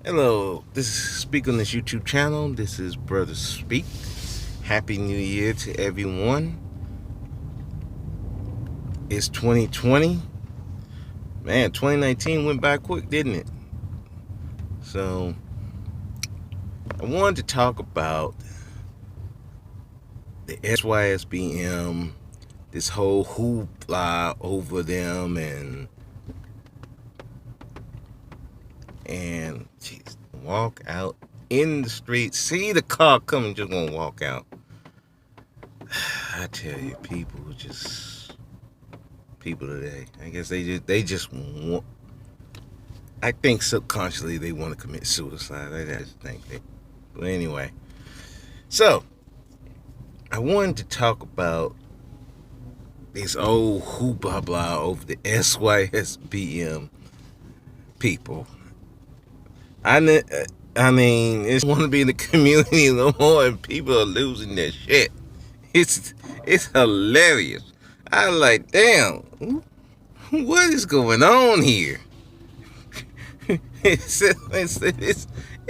Hello, this is Speak on this YouTube channel. This is Brother Speak. Happy New Year to everyone. It's 2020. Man, 2019 went by quick, didn't it? So, I wanted to talk about the SYSBM, this whole hoopla over them, and geez, walk out in the street, see the car coming, just gonna walk out. I tell you, people today. I guess they just want. I think subconsciously they want to commit suicide. I just think that. But anyway, so I wanted to talk about this old hoopla blah over the SYSBM people. I mean, it's want to be in the community no more, and people are losing their shit. It's hilarious. I like, damn, what is going on here? it's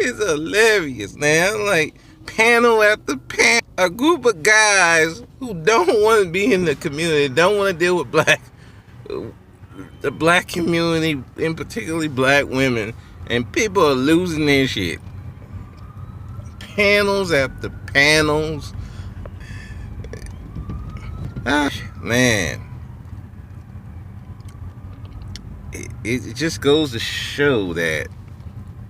hilarious, man. Like, panel after panel, a group of guys who don't want to be in the community, don't want to deal with the black community, and particularly black women, and people are losing their shit. Panels after panels. Man, it just goes to show that,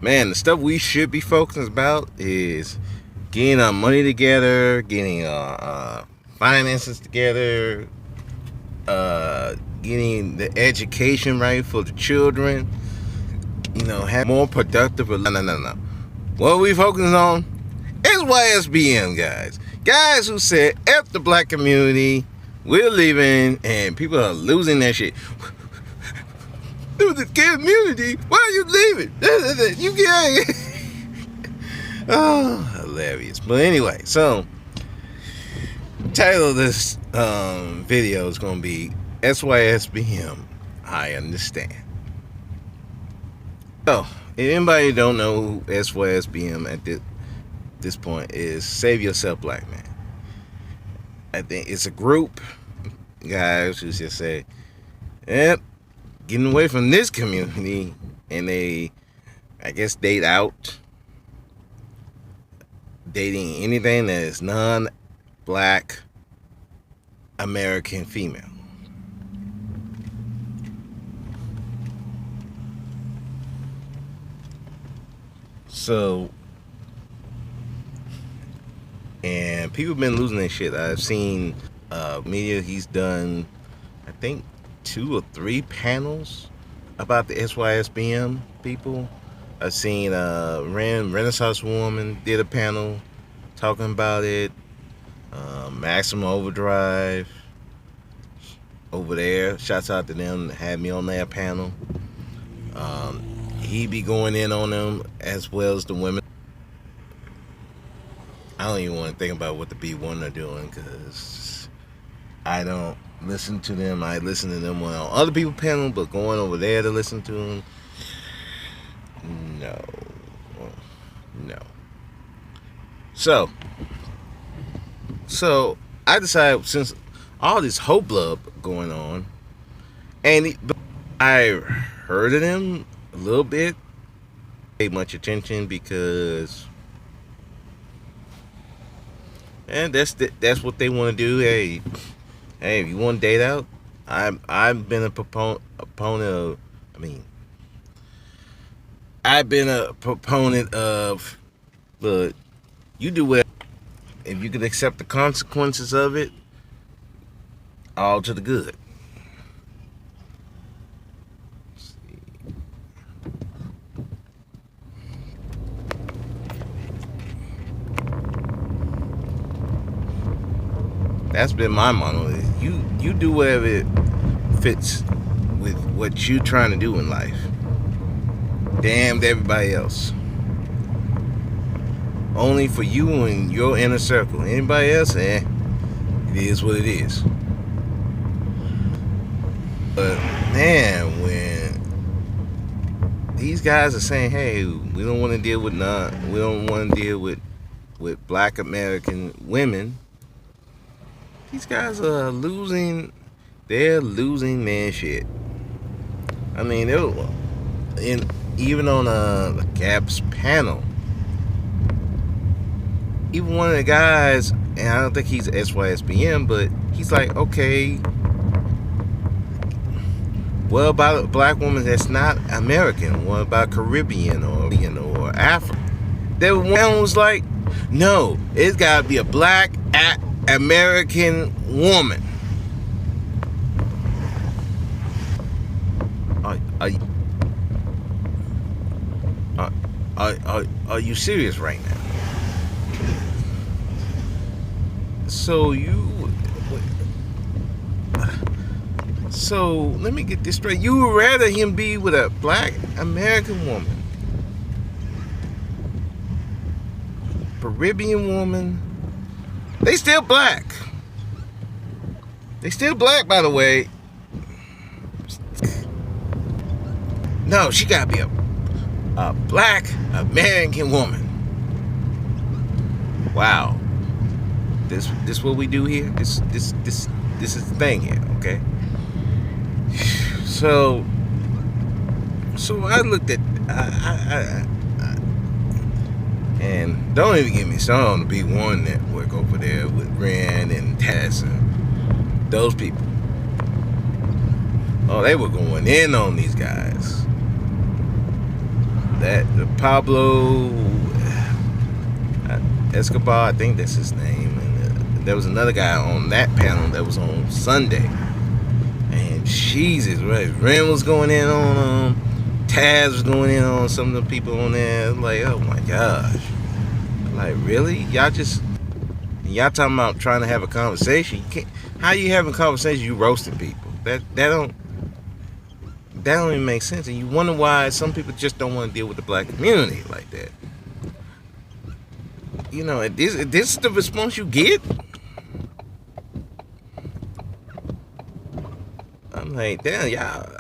man, the stuff we should be focusing about is getting our money together, getting our finances together, getting the education right for the children, have more productive. No. What are we focusing on? SYSBM guys who said F the black community, we're leaving, and people are losing their shit. The community, why are you leaving? You can't. Oh, hilarious. But anyway, so title of this video is going to be SYSBM. I understand. So, if anybody don't know who SYSBM at this point is, Save Yourself Black Man. I think it's a group guys who just say, yep, getting away from this community, and they, I guess, dating anything that is non-black American female. So, and people have been losing their shit. I've seen media, he's done, I think, 2 or 3 panels about the SYSBM people. I've seen Renaissance Woman did a panel talking about it. Maximum Overdrive over there, shouts out to them, had me on their panel. He be going in on them as well as the women. I don't even want to think about what the B1 are doing, because I don't listen to them. I listen to them on other people's panel, but going over there to listen to them, no. So I decided, since all this hope love going on, and I heard of them a little bit, paid much attention, because, and that's what they want to do. Hey, if you want to date out, I've been a proponent of. I've been a proponent of. Look, you do whatever. If you can accept the consequences of it, all to the good. That's been my motto. You do whatever it fits with what you're trying to do in life. Damn everybody else. Only for you and your inner circle. Anybody else, it is what it is. But man, when these guys are saying, hey, we don't want to deal with we don't want to deal with black American women. These guys are losing. They're losing their shit. I mean, even on the Gap's panel, even one of the guys, and I don't think he's SYSBM, but he's like, okay, what about a black woman that's not American? What about Caribbean or African? That one was like, no, it's got to be a black American woman. Are you serious right now? So let me get this straight. You would rather him be with a black American woman, Caribbean woman. They still black. They still black, by the way. No, she gotta be a black American woman. Wow. This what we do here? This is the thing here, okay? So I looked at and don't even get me started on the B1 network over there with Ren and Tess and those people. Oh, they were going in on these guys. That Pablo Escobar, I think that's his name, and there was another guy on that panel that was on Sunday. And Jesus, Ren was going in on them. Taz was going in on some of the people on there. Like, oh my gosh. Like, really? Y'all talking about trying to have a conversation. You can't, how you having a conversation, you roasting people? That don't even make sense. And you wonder why some people just don't want to deal with the black community like that. You know, this is the response you get. I'm like, damn, y'all.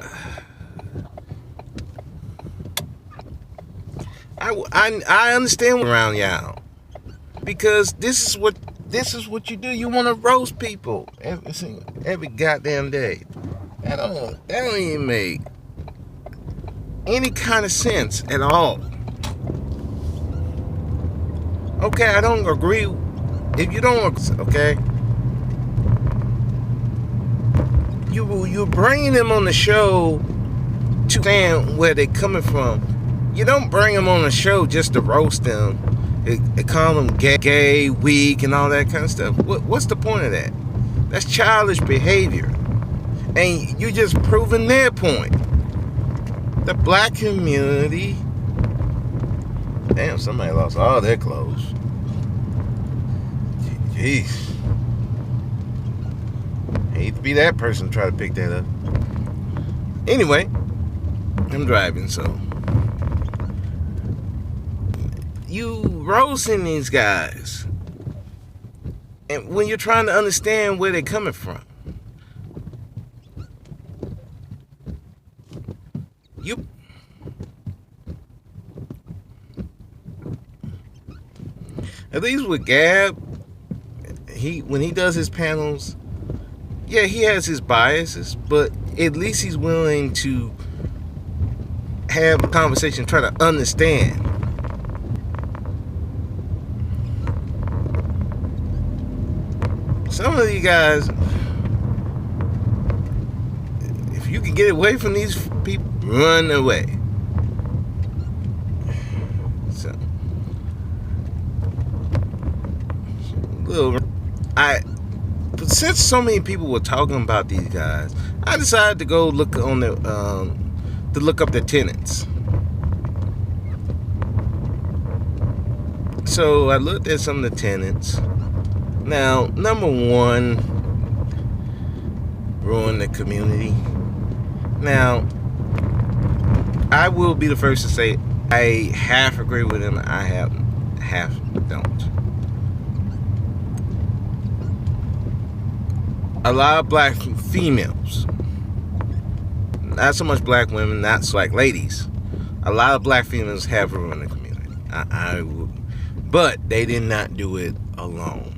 I understand around y'all, because this is what you do. You want to roast people every goddamn day. That don't even make any kind of sense at all. Okay, I don't agree. If you don't, okay, you're bringing them on the show to understand where they're coming from. You don't bring them on the show just to roast them. They call them gay, weak, and all that kind of stuff. What's the point of that? That's childish behavior. And you're just proving their point. The black community. Damn, somebody lost all their clothes. Jeez. Hate to be that person try to pick that up. Anyway, I'm driving, so. You roasting these guys. And when you're trying to understand where they're coming from. At least with Gab, when he does his panels, yeah, he has his biases, but at least he's willing to have a conversation, try to understand. Some of you guys, if you can get away from these people, run away. So, since so many people were talking about these guys, I decided to go look on to look up the tenants. So I looked at some of the tenants. Now, number one, ruin the community. Now, I will be the first to say I half agree with him. I half don't. A lot of black females, not so much black women, not so like ladies. A lot of black females have ruined the community. But they did not do it alone.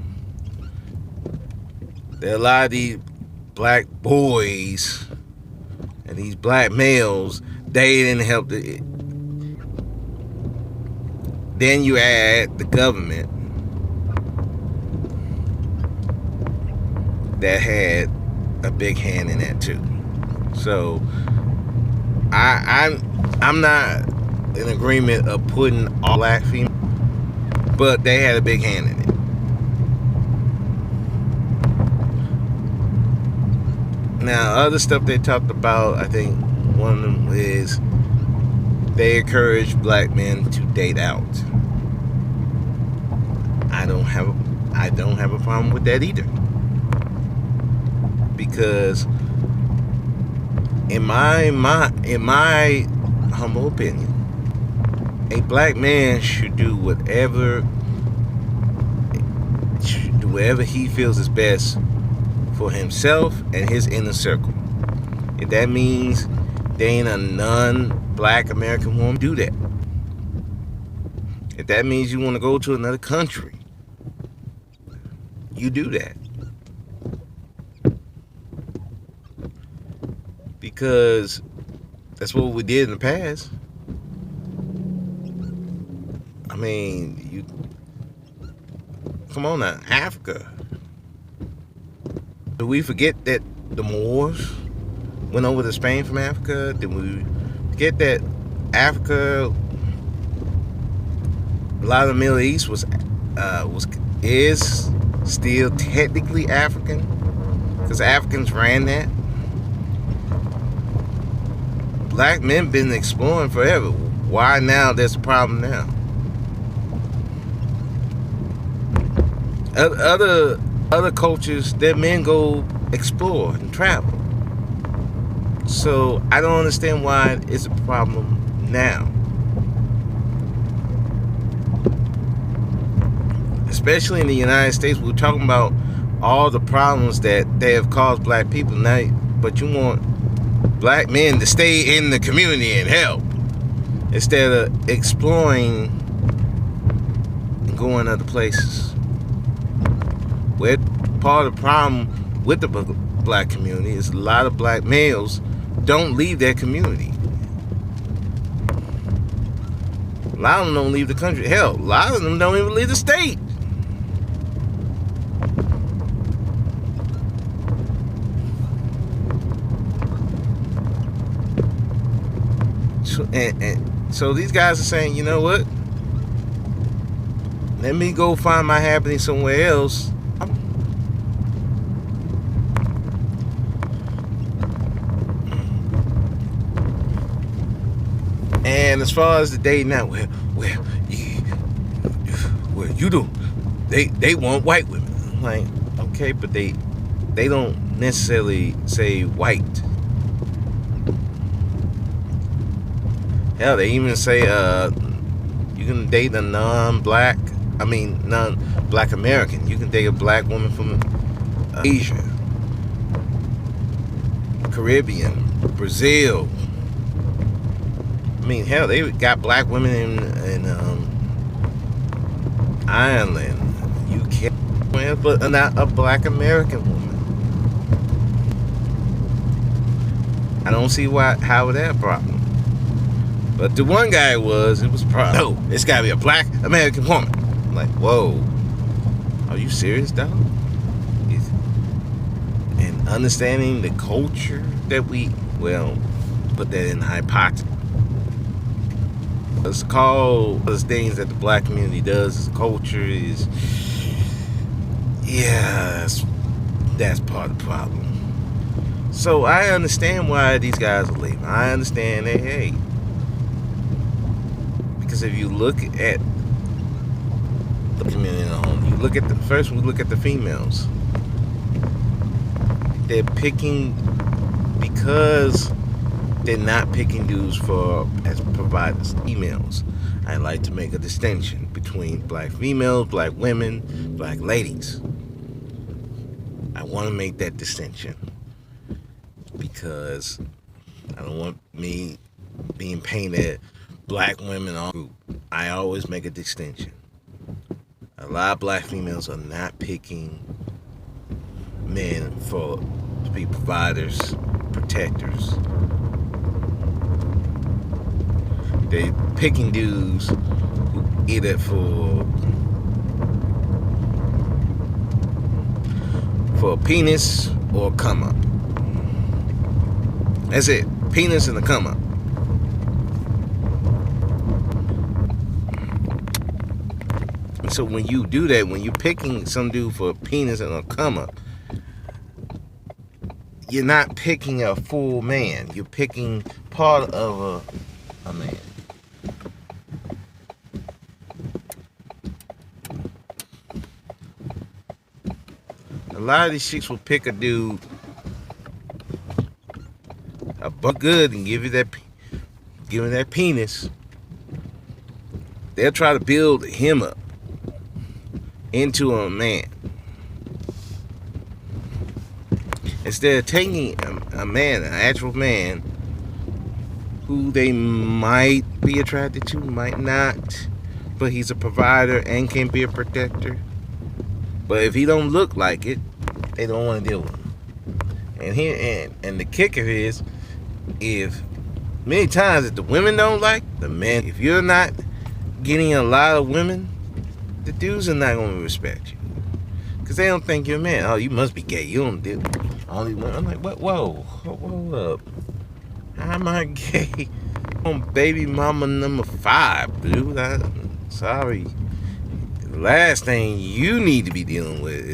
There are a lot of these black boys and these black males, they didn't help it. Then you add the government that had a big hand in that too. So I'm not in agreement of putting all black females, but they had a big hand in it. Now, other stuff they talked about, I think one of them is they encourage black men to date out. I don't have a problem with that either, because in my humble opinion, a black man should do whatever he feels is best for himself and his inner circle. If that means dating a non-black American woman, do that. If that means you want to go to another country, you do that. Because that's what we did in the past. I mean, come on now, Africa. Do we forget that the Moors went over to Spain from Africa? Did we forget that Africa, a lot of the Middle East is still technically African, because Africans ran that. Black men been exploring forever. Why now there's a problem now? Other cultures, their men go explore and travel. So I don't understand why it's a problem now. Especially in the United States, we're talking about all the problems that they have caused black people now, but you want black men to stay in the community and help instead of exploring and going other places. Where part of the problem with the black community is a lot of black males don't leave their community. A lot of them don't leave the country. Hell, a lot of them don't even leave the state. So these guys are saying, you know what? Let me go find my happiness somewhere else. And as far as the dating now, well, you do. They want white women. I'm like, okay, but they don't necessarily say white. Hell, they even say you can date a non-black American. You can date a black woman from Asia, Caribbean, Brazil. I mean, hell, they got black women in Ireland, UK, but not a black American woman. I don't see how that a problem. But the one guy it was a problem. No, it's gotta be a black American woman. I'm like, whoa, are you serious, dog? And understanding the culture that put that in hypocrisy. It's called those things that the black community does. Is culture is, that's part of the problem. So I understand why these guys are leaving. I understand that, hey, because if you look at the community in the home, we look at the females. They're picking because they're not picking dudes as providers, females. I like to make a distinction between black females, black women, black ladies. I want to make that distinction because I don't want me being painted black women are group. I always make a distinction. A lot of black females are not picking men to be providers, protectors. They picking dudes who either for a penis or a come up. That's it. Penis and a come up. So when you do that, when you're picking some dude for a penis and a come up, you're not picking a full man. You're picking part of a man. A lot of these chicks will pick a dude a buck good and give him that penis. They'll try to build him up into a man. Instead of taking a man, an actual man, who they might be attracted to, might not, but he's a provider and can be a protector. But if he don't look like it, they don't want to deal with him. And the kicker is, if many times if the women don't like the man, if you're not getting a lot of women, the dudes are not going to respect you. Because they don't think you're a man. Oh, you must be gay. You don't do only women. I'm like, what? Whoa, hold up. How am I gay? I'm baby mama number 5, dude. I'm sorry. The last thing you need to be dealing with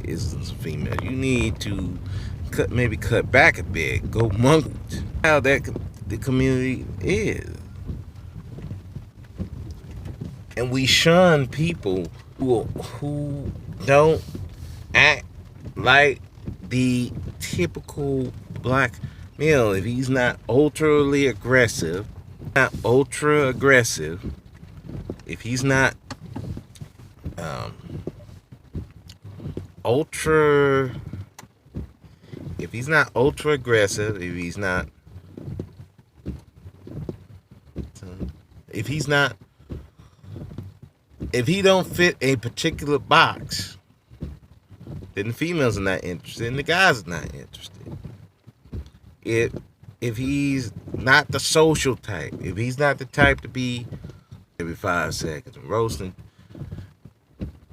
is female. You need to cut back a bit. Go monk. How the community is. And we shun people who don't act like the typical black male. If he's not ultra aggressive, if he's not ultra aggressive, if he don't fit a particular box, then the females are not interested and the guys are not interested. If he's not the social type, if he's not the type to be every 5 seconds roasting,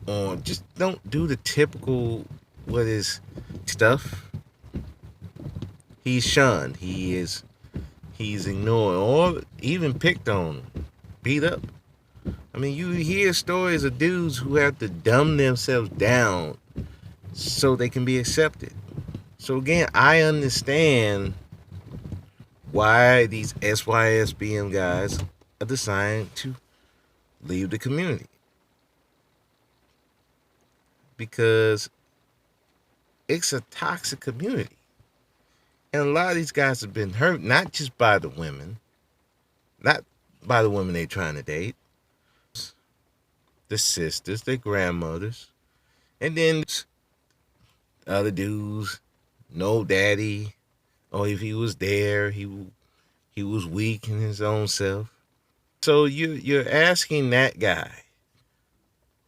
or just don't do the typical what is stuff, he's shunned. He's ignored or even picked on, beat up. I mean, you hear stories of dudes who have to dumb themselves down so they can be accepted. So again, I understand why these SYSBM guys are deciding to leave the community. Because it's a toxic community. And a lot of these guys have been hurt, not just by the women, not by the women they're trying to date, the sisters, their grandmothers, and then other dudes, no daddy, or if he was there, he was weak in his own self. So you're asking that guy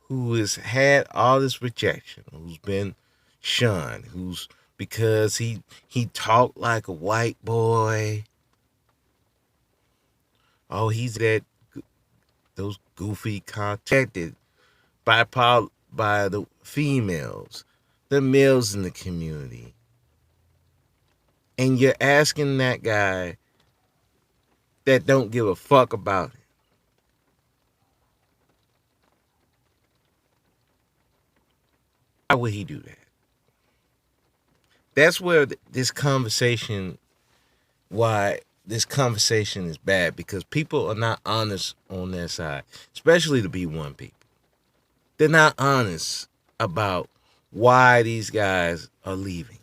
who has had all this rejection, who's been shunned, who's because he talked like a white boy. Oh, he's those goofy contacted by the females, the males in the community. And you're asking that guy that don't give a fuck about it. Why would he do that? That's where why this conversation is bad, because people are not honest on their side, especially the B1 people. They're not honest about why these guys are leaving.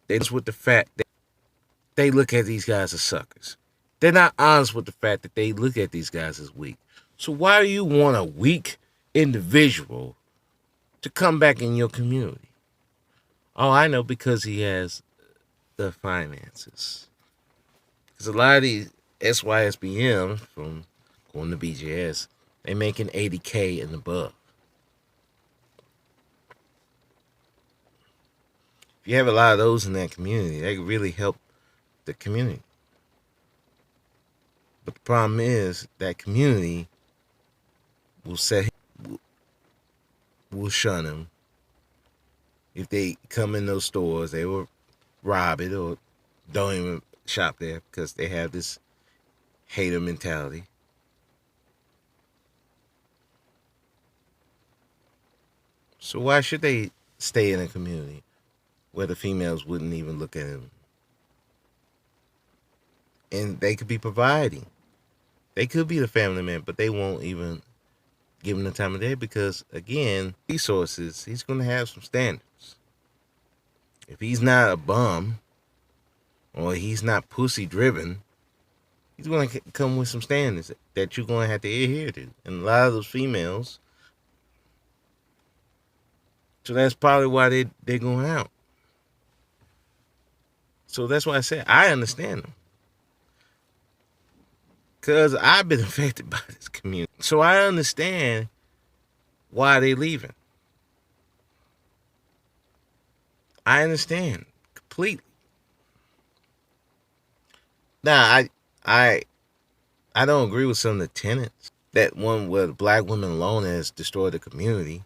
They're just with the fact that they look at these guys as suckers. They're not honest with the fact that they look at these guys as weak. So why do you want a weak individual to come back in your community? Oh, I know, because he has the finances. Because a lot of these SYSBM from going to BJS, they making 80K and above. If you have a lot of those in that community, that could really help the community. But the problem is that community will will shun him. If they come in those stores, they will rob it or don't even shop there because they have this hater mentality. So why should they stay in a community where the females wouldn't even look at him? And they could be providing. They could be the family man, but they won't even give him the time of day because, again, resources, he's going to have some standards. If he's not a bum or he's not pussy driven, he's going to come with some standards that you're going to have to adhere to. And a lot of those females, so that's probably why they're going out. So that's why I said I understand them. Because I've been affected by this community. So I understand why they're leaving. I understand completely. Now, I don't agree with some of the tenets. That one where the black women alone has destroyed the community.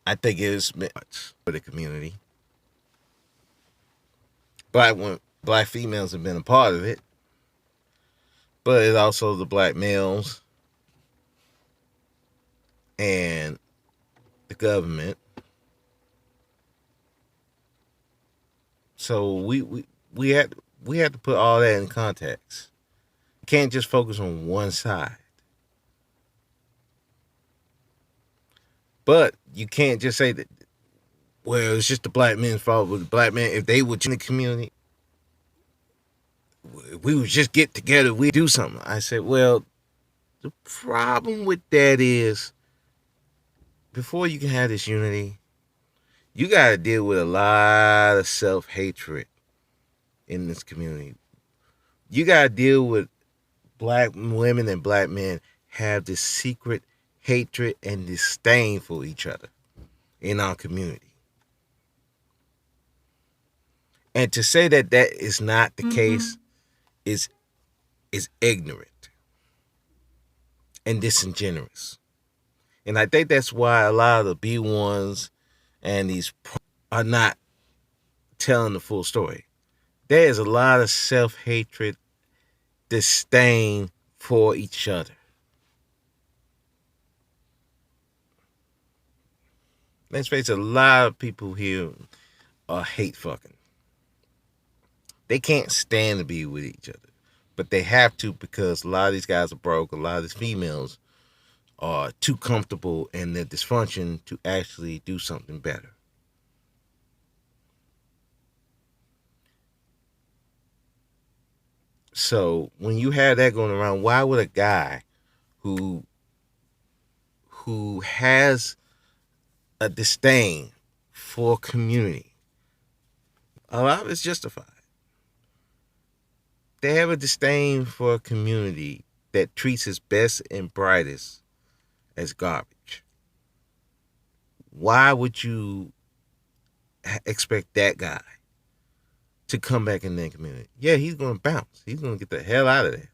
I think it is much for the community. Black females have been a part of it. But it's also the black males and the government. So we had to put all that in context. You can't just focus on one side. But you can't just say that, well, it's just the black men's fault. With the black men, if they were in the community, we would just get together, we do something. I said, well, the problem with that is, before you can have this unity, you got to deal with a lot of self-hatred in this community. You got to deal with black women and black men have this secret hatred and disdain for each other in our community. And to say that that is not the case is ignorant and disingenuous. And I think that's why a lot of the B1s and these are not telling the full story. There is a lot of self-hatred, disdain for each other. Let's face it, a lot of people here are hate fucking. They can't stand to be with each other. But they have to because a lot of these guys are broke. A lot of these females are too comfortable in their dysfunction to actually do something better. So when you have that going around, why would a guy who has a disdain for community, a lot of it's justified. They have a disdain for a community that treats its best and brightest as garbage. Why would you expect that guy to come back in that community? Yeah, he's going to bounce. He's going to get the hell out of there.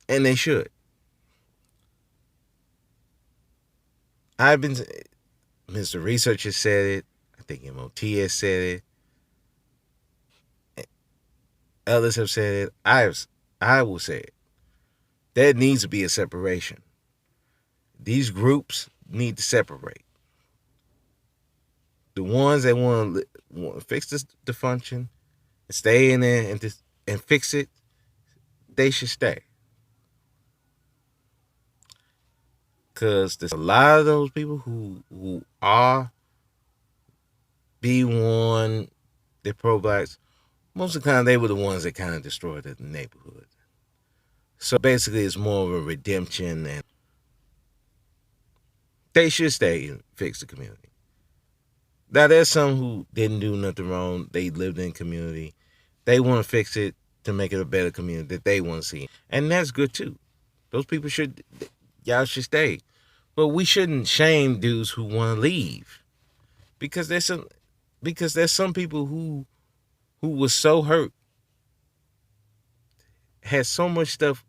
And they should. Mr. Researcher said it. I think MOT has said it. Others have said it. I will say it. There needs to be a separation. These groups need to separate. The ones that want to fix this dysfunction and stay in there and fix it, they should stay. Because there's a lot of those people who are B1, they're pro-blacks. Most of the time, they were the ones that kind of destroyed the neighborhood. So basically, it's more of a redemption, and they should stay and fix the community. Now, there's some who didn't do nothing wrong. They lived in community. They want to fix it. to make it a better community that they want to see. And that's good too. Those people should, y'all should stay. But we shouldn't shame dudes who want to leave because there's some people who was so hurt, had so much stuff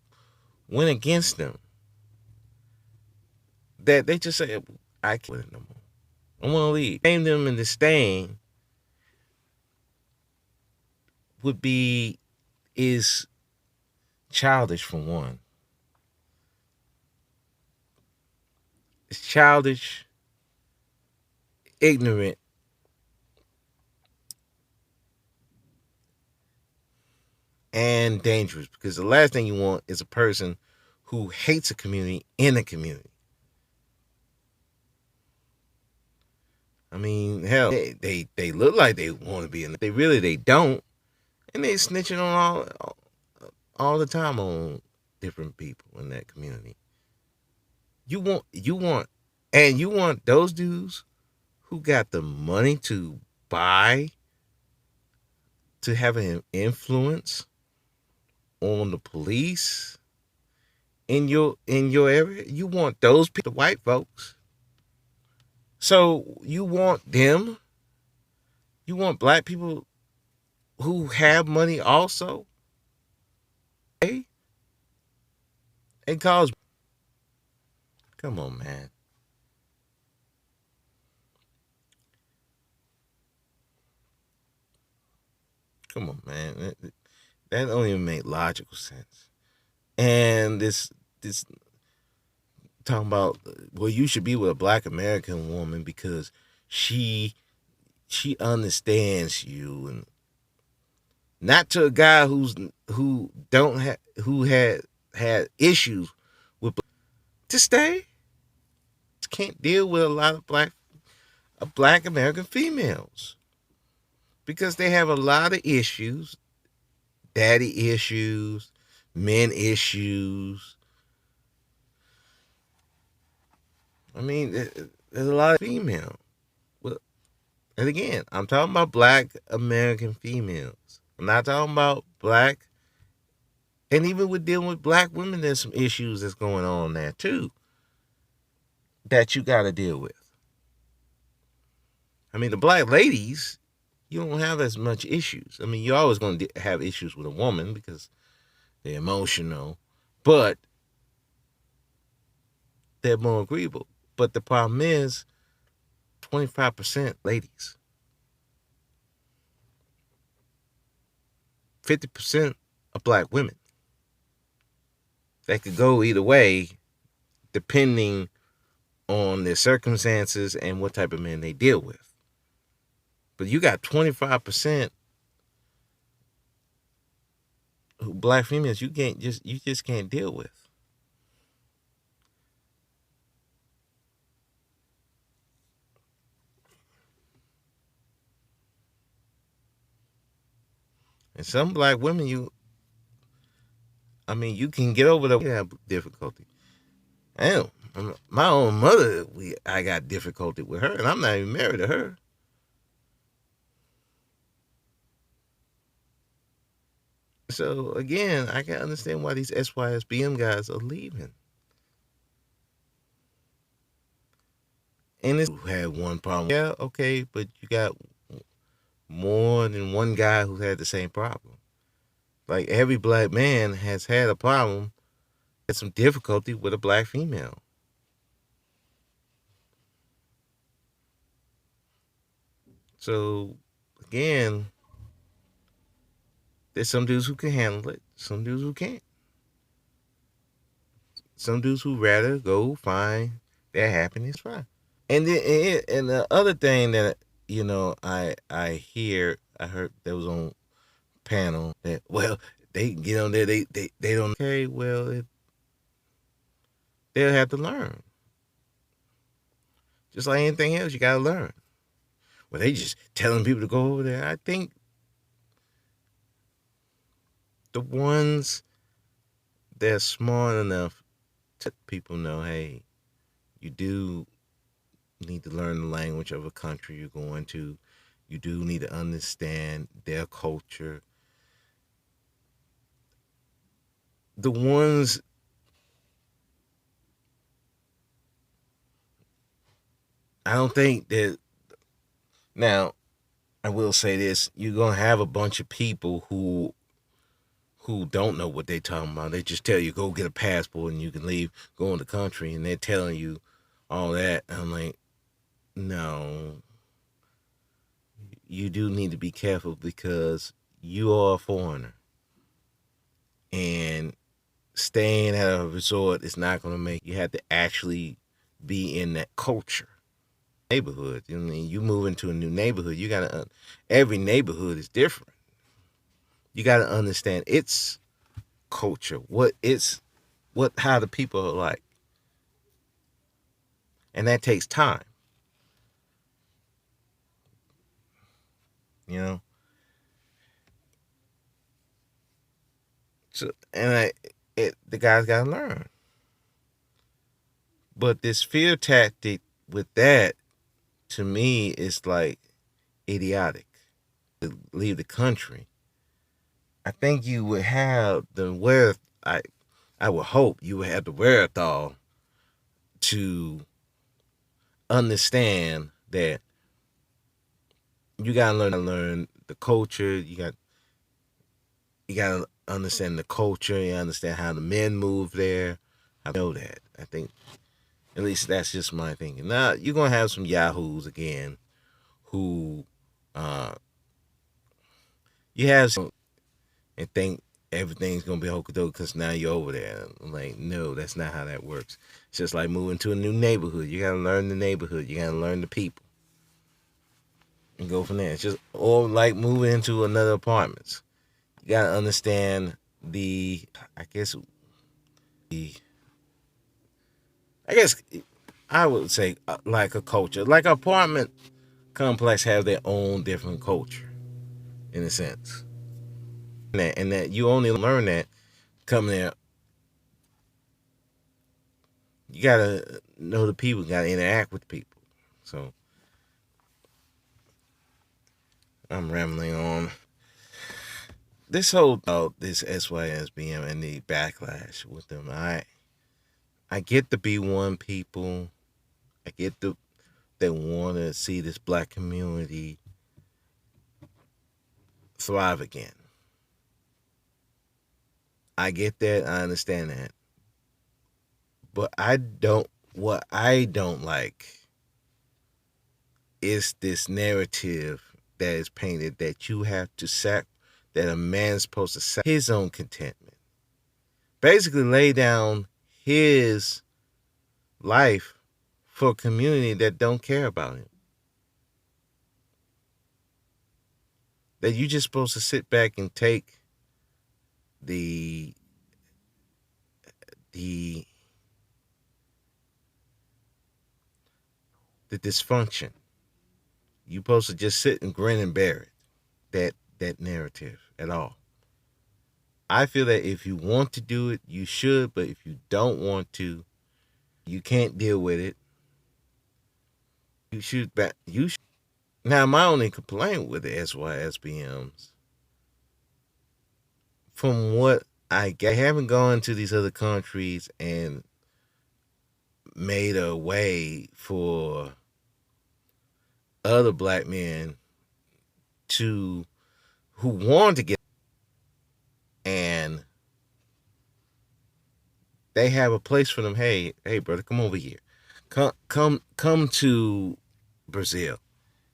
went against them that they just say, I can't with it no more. I want to leave. Shame them into staying would be is childish for one. It's childish, ignorant, and dangerous because the last thing you want is a person who hates a community in a community. I mean, hell, they look like they want to be in. They don't, and they snitching on all the time on different people in that community. You want those dudes who got the money to buy to have an influence on the police in your area. You want those people, the white folks. So you want them. You want black people who have money also. Hey, and cause. Come on, man. Come on, man. That don't even make logical sense. And this talking about, well, you should be with a black American woman because she she understands you, and not to a guy who don't have who had issues with to stay. Can't deal with a lot of black American females because they have a lot of issues, daddy issues, men issues. I mean, there's a lot of female. Well, and again, I'm talking about black American females. I'm not talking about black. And even with dealing with black women, there's some issues that's going on there too that you got to deal with. I mean, the black ladies, you don't have as much issues. I mean, you're always going to have issues with a woman because they're emotional, but they're more agreeable. But the problem is 25% ladies, 50% are black women. That could go either way depending on their circumstances and what type of men they deal with. But you got 25% who black females you just can't deal with. And some black women you can get over the difficulty. Damn, my own mother, I got difficulty with her, and I'm not even married to her. So again, I can understand why these SYSBM guys are leaving. And this had one problem. Yeah, okay, but you got more than one guy who had the same problem. Like every black man has had a problem, had some difficulty with a black female. So again, there's some dudes who can handle it, some dudes who can't. Some dudes who rather go find their happiness fine. And and the other thing that I heard there was on panel that they can get on there they don't okay they'll have to learn just like anything else you gotta learn. Well, they just telling people to go over there. I think the ones that are smart enough to let people know, hey, you do need to learn the language of a country you're going to. You do need to understand their culture. the ones I don't think that now I will say this, you're gonna have a bunch of people who don't know what they're talking about. They just tell you go get a passport and you can leave, go in the country, and they're telling you all that. I'm like, no, you do need to be careful because you are a foreigner, and staying at a resort is not going to make you have to actually be in that culture neighborhood. I mean, you move into a new neighborhood, you gotta every neighborhood is different. You gotta understand its culture, what how the people are like, and that takes time. You know, so and the guys gotta learn. But this fear tactic with that to me is like idiotic. To leave the country, I think you would have the where I would hope you would have the wherewithal to understand that you gotta learn the culture. You gotta understand the culture. You understand how the men move there. I know that. I think at least that's just my thinking. Now you're gonna have some yahoos again who uh you have some and think everything's gonna be hokey dokey because now you're over there. I'm like, no, that's not how that works. It's just like moving to a new neighborhood. You gotta learn the neighborhood. You gotta learn the people and go from there. It's just or like moving into another apartments. You gotta understand the I guess the I guess I would say like a culture. Like apartment complex have their own different culture in a sense. And that you only learn that coming there. You gotta know the people, gotta interact with people. So I'm rambling on. This whole this SYSBM and the backlash with them. I get the B1 people. I get the they want to see this black community thrive again. I get that. I understand that. But I don't. What I don't like is this narrative that is painted that you have to that a man's supposed to sack his own contentment. Basically, lay down his life for a community that don't care about him. That you just supposed to sit back and take the the the dysfunction. You supposed to just sit and grin and bear it. That narrative at all. I feel that if you want to do it, you should. But if you don't want to, you can't deal with it. You should back. You should. Now my only complaint with the SYSBMs, from what I haven't gone to these other countries and made a way for other black men to who want to get and they have a place for them. Hey, brother, come over here. Come to Brazil.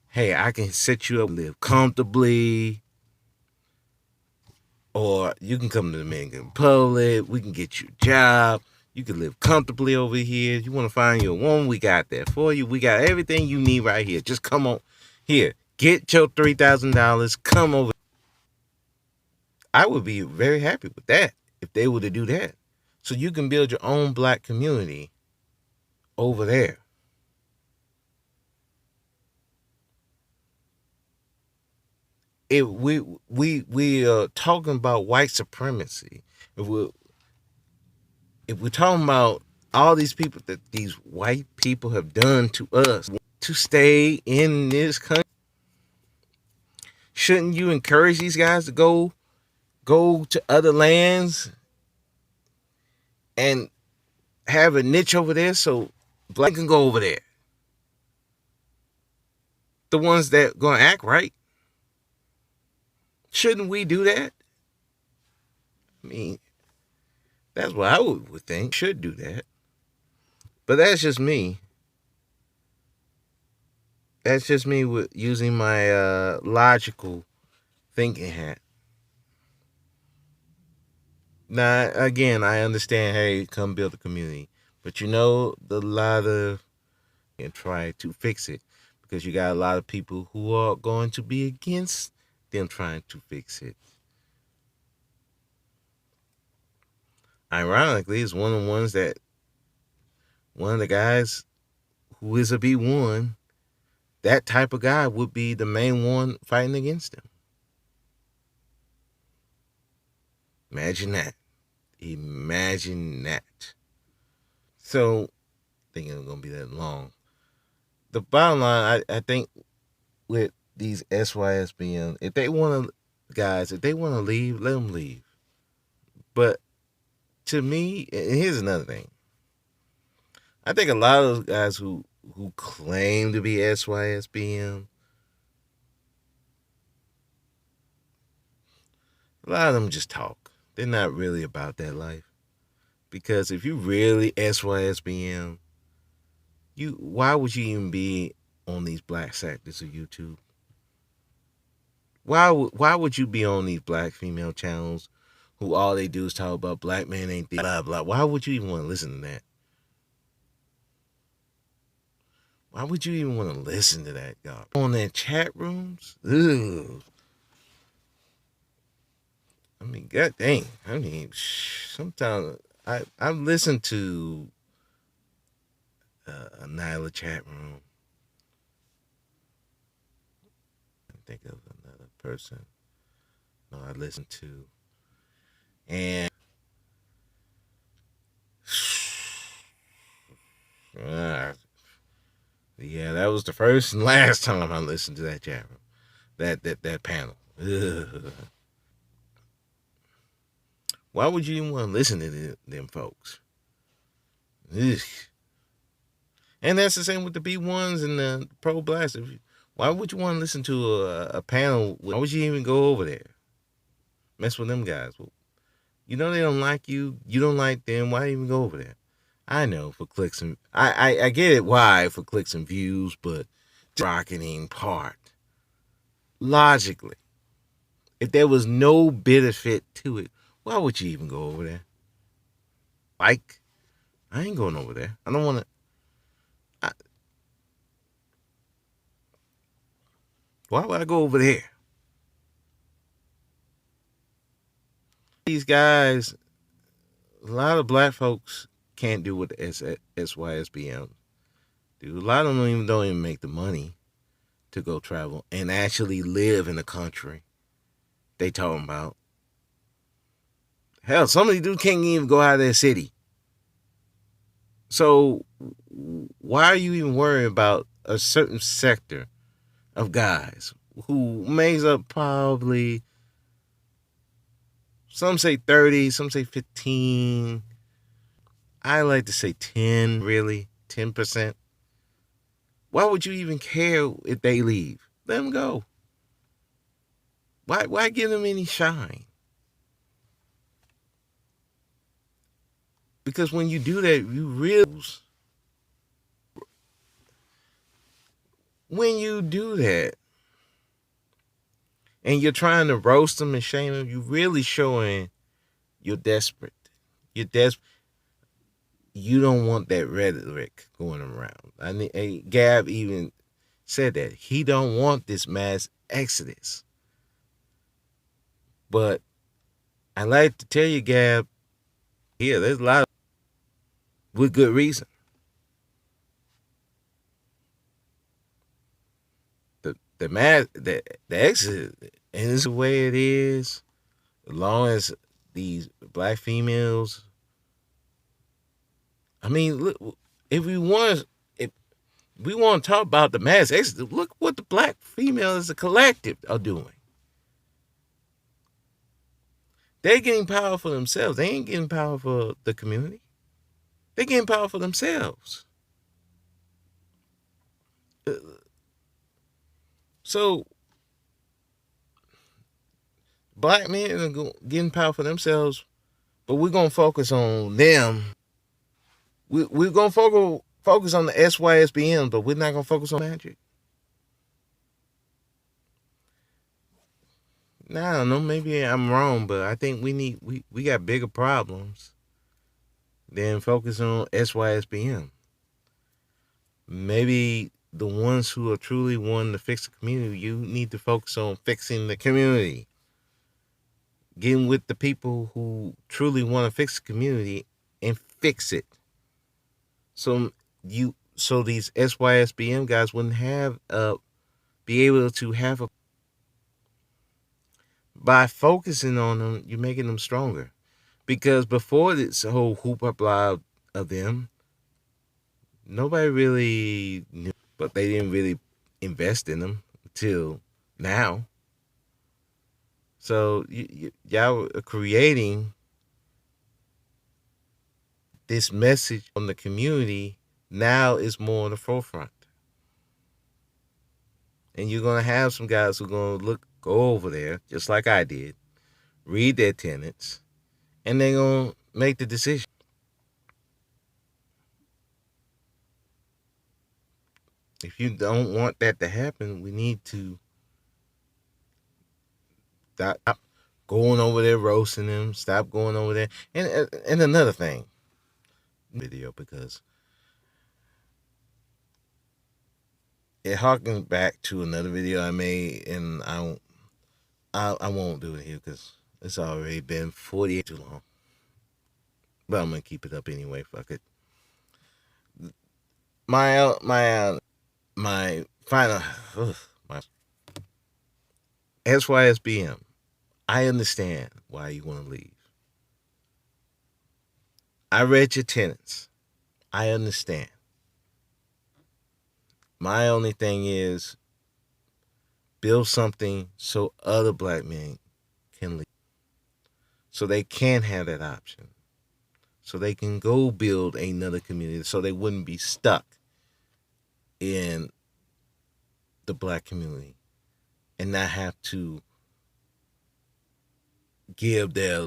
Hey, I can set you up, live comfortably, or you can come to the Dominican Republic. We can get you a job. You can live comfortably over here. You want to find your woman? We got that for you. We got everything you need right here. Just come on here. Get your $3,000. Come over. I would be very happy with that if they were to do that. So you can build your own black community over there. If we are talking about white supremacy, if we're talking about all these people that these white people have done to us to stay in this country, shouldn't you encourage these guys to go to other lands and have a niche over there so black can go over there. The ones that gonna act right. Shouldn't we do that? I mean, that's what I would think. Should do that. But that's just me. That's just me with using my logical thinking hat. Now, again, I understand. Hey, come build a community, but the lot of and try to fix it because you got a lot of people who are going to be against them trying to fix it. Ironically, it's one of the guys who is a B1. That type of guy would be the main one fighting against him. Imagine that. Imagine that. So, thinking it's gonna be that long. The bottom line, I think, with these SYSBM, if they want to, guys, if they want to leave, let them leave. But to me, and here's another thing. I think a lot of those guys who claim to be SYSBM, a lot of them just talk. They're not really about that life. Because if you really SYSBM, why would you even be on these black sectors of YouTube? Why would you be on these black female channels who all they do is talk about black men ain't this, blah blah? Why would you even want to listen to that? Why would you even want to listen to that guy on their chat rooms? Ugh. I mean, god dang. I mean, sometimes I've listened to a Nyla chat room. I think of another person. No, I listened to, and yeah, that was the first and last time I listened to that chat room, that panel. Ugh. Why would you even want to listen to them folks? Ugh. And that's the same with the B1s and the pro blacks. Why would you want to listen to a panel? Why would you even go over there? Mess with them guys. Well, they don't like you. You don't like them. Why even go over there? I know, for clicks and I get it why, for clicks and views, but the rocketing part. Logically, if there was no benefit to it, why would you even go over there? Like, I ain't going over there. I don't want to. Why would I go over there? These guys, a lot of black folks can't do what the SYSBM do. A lot of them don't even make the money to go travel and actually live in the country they talking about. Hell, some of these dudes can't even go out of their city. So why are you even worried about a certain sector of guys who makes up probably, some say 30, some say 15. I like to say 10, really, 10%. Why would you even care if they leave? Let them go. Why give them any shine? Because when you do that, you realize, when you do that and you're trying to roast them and shame them, you're really showing you're desperate. You're desperate. You don't want that rhetoric going around. Gab even said that he don't want this mass exodus. But I like to tell you, Gab, there's a lot of, with good reason. The exodus, and it's the way it is, as long as these black females. I mean, look, if we want to talk about the mass exodus, look what the black females as a collective are doing. They're getting power for themselves. They ain't getting power for the community. They getting power for themselves. So black men are getting power for themselves, but we're gonna focus on them. We're gonna focus on the SYSBM, but we're not gonna focus on magic. Now I don't know. Maybe I'm wrong, but I think we got bigger problems than focusing on SYSBM. Maybe the ones who are truly wanting to fix the community, you need to focus on fixing the community. Getting with the people who truly want to fix the community and fix it. So these SYSBM guys wouldn't have be able to have a by focusing on them, you're making them stronger. Because before this whole hoopla of them, nobody really knew, but they didn't really invest in them until now. So y'all are creating this message on the community now is more on the forefront. And you're gonna have some guys who are gonna go over there, just like I did, read their tenets, and they're gonna make the decision. If you don't want that to happen, we need to stop going over there roasting them. Stop going over there. And another thing, video, because it harkens back to another video I made, and I won't do it here because it's already been 48 too long. But I'm gonna keep it up anyway. Fuck it. My final my SYSBM. I understand why you want to leave. I read your tenets. I understand. My only thing is build something so other black men can leave. So they can have that option. So they can go build another community so they wouldn't be stuck in the black community and not have to give their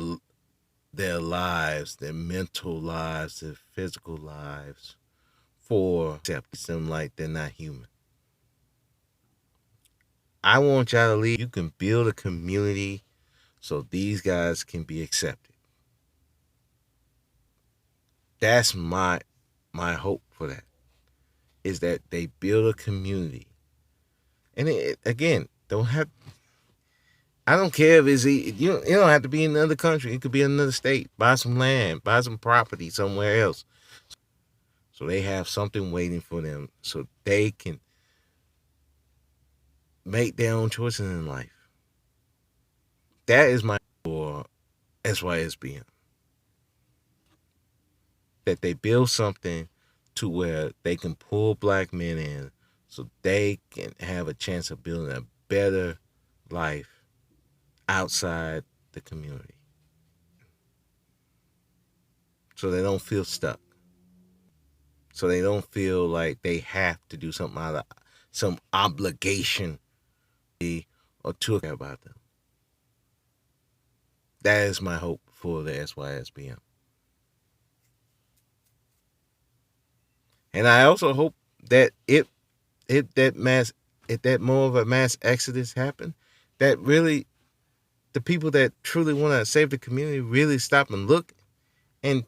lives, their mental lives, their physical lives for them like they're not human. I want y'all to leave. You can build a community so these guys can be accepted. That's my hope for that. Is that they build a community. And again, don't have I don't care if it's you don't have to be in another country. It could be in another state. Buy some land, buy some property somewhere else. So they have something waiting for them so they can make their own choices in life. That is my for SYSBM. That they build something to where they can pull black men in so they can have a chance of building a better life outside the community. So they don't feel stuck. So they don't feel like they have to do something out of some obligation or to care about them. That is my hope for the SYSBM. And I also hope that if that more of a mass exodus happen, that really the people that truly want to save the community really stop and look and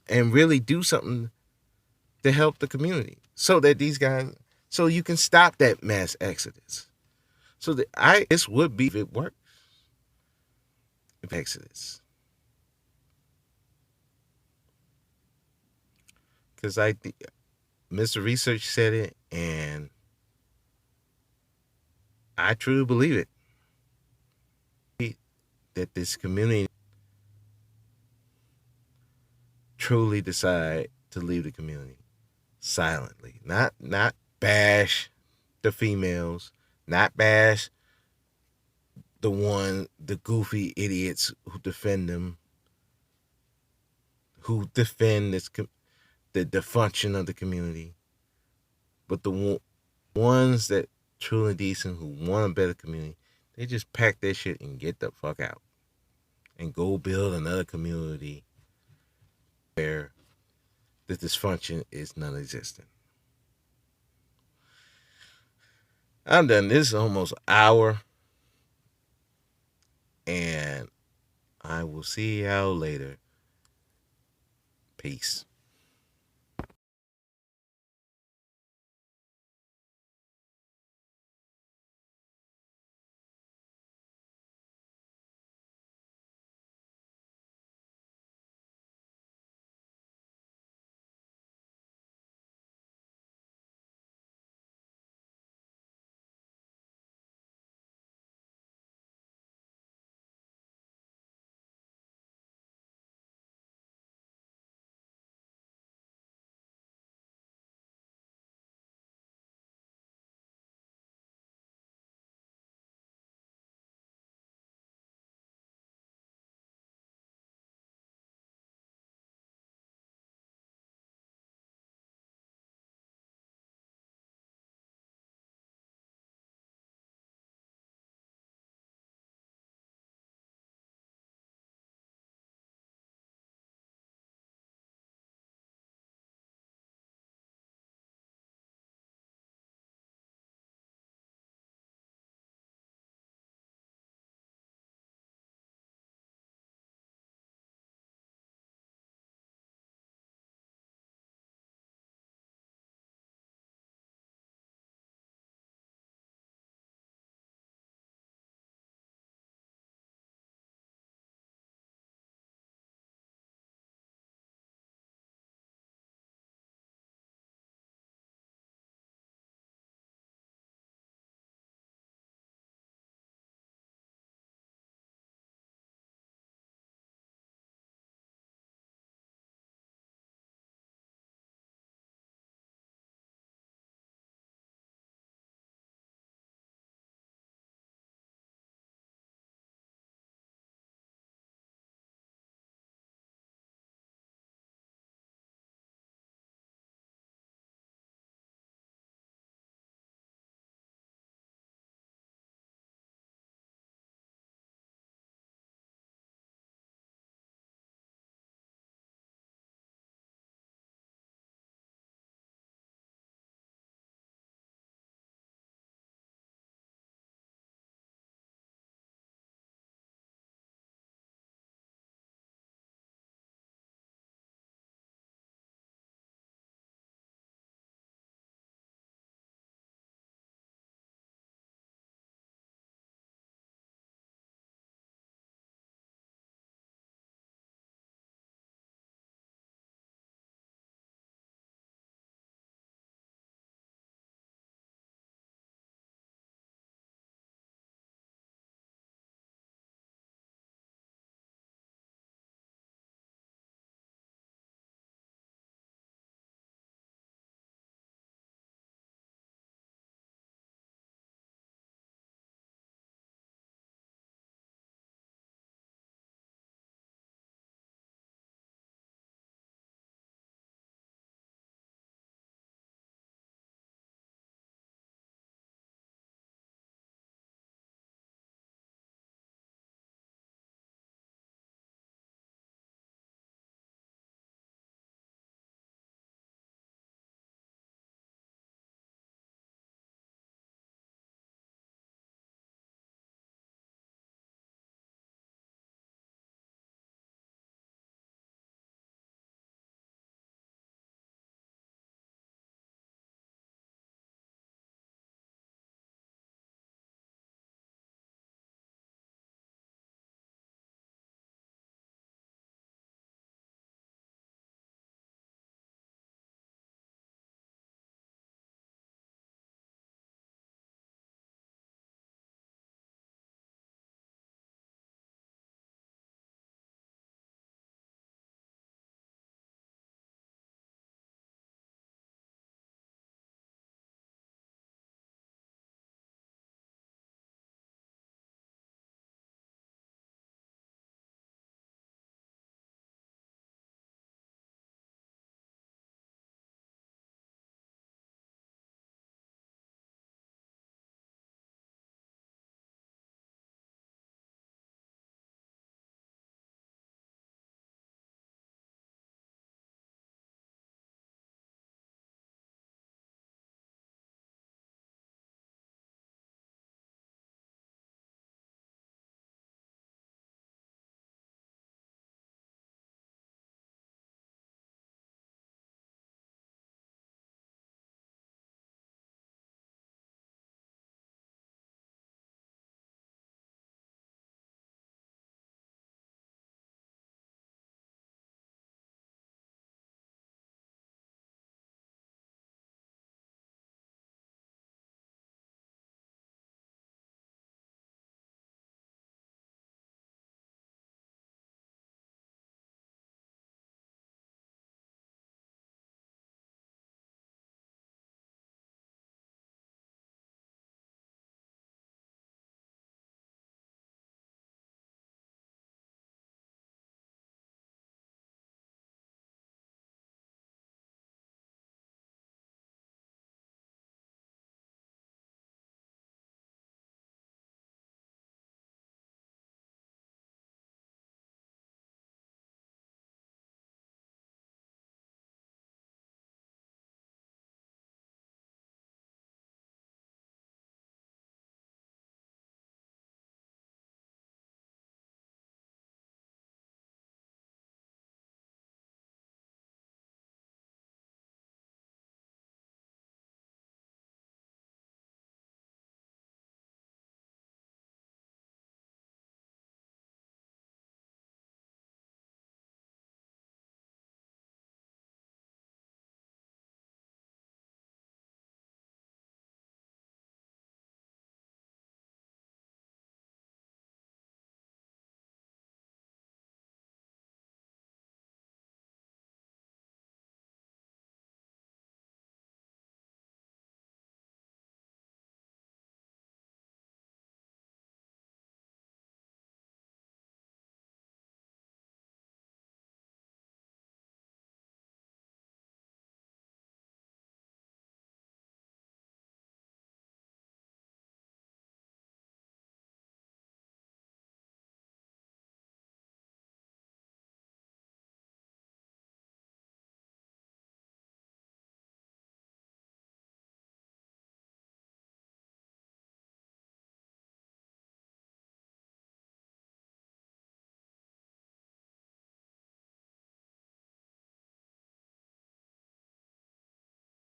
really do something to help the community so that these guys so you can stop that mass exodus. So this would be if it works. If exodus. Because Mr. Research said it, and I truly believe it. That this community truly decide to leave the community silently, not bash the females, not bash the goofy idiots who defend them, who defend this. the function of the community. But the ones that truly decent who want a better community, they just pack their shit and get the fuck out and go build another community where the dysfunction is non-existent. I'm done. This is almost an hour, and I will see y'all later. Peace.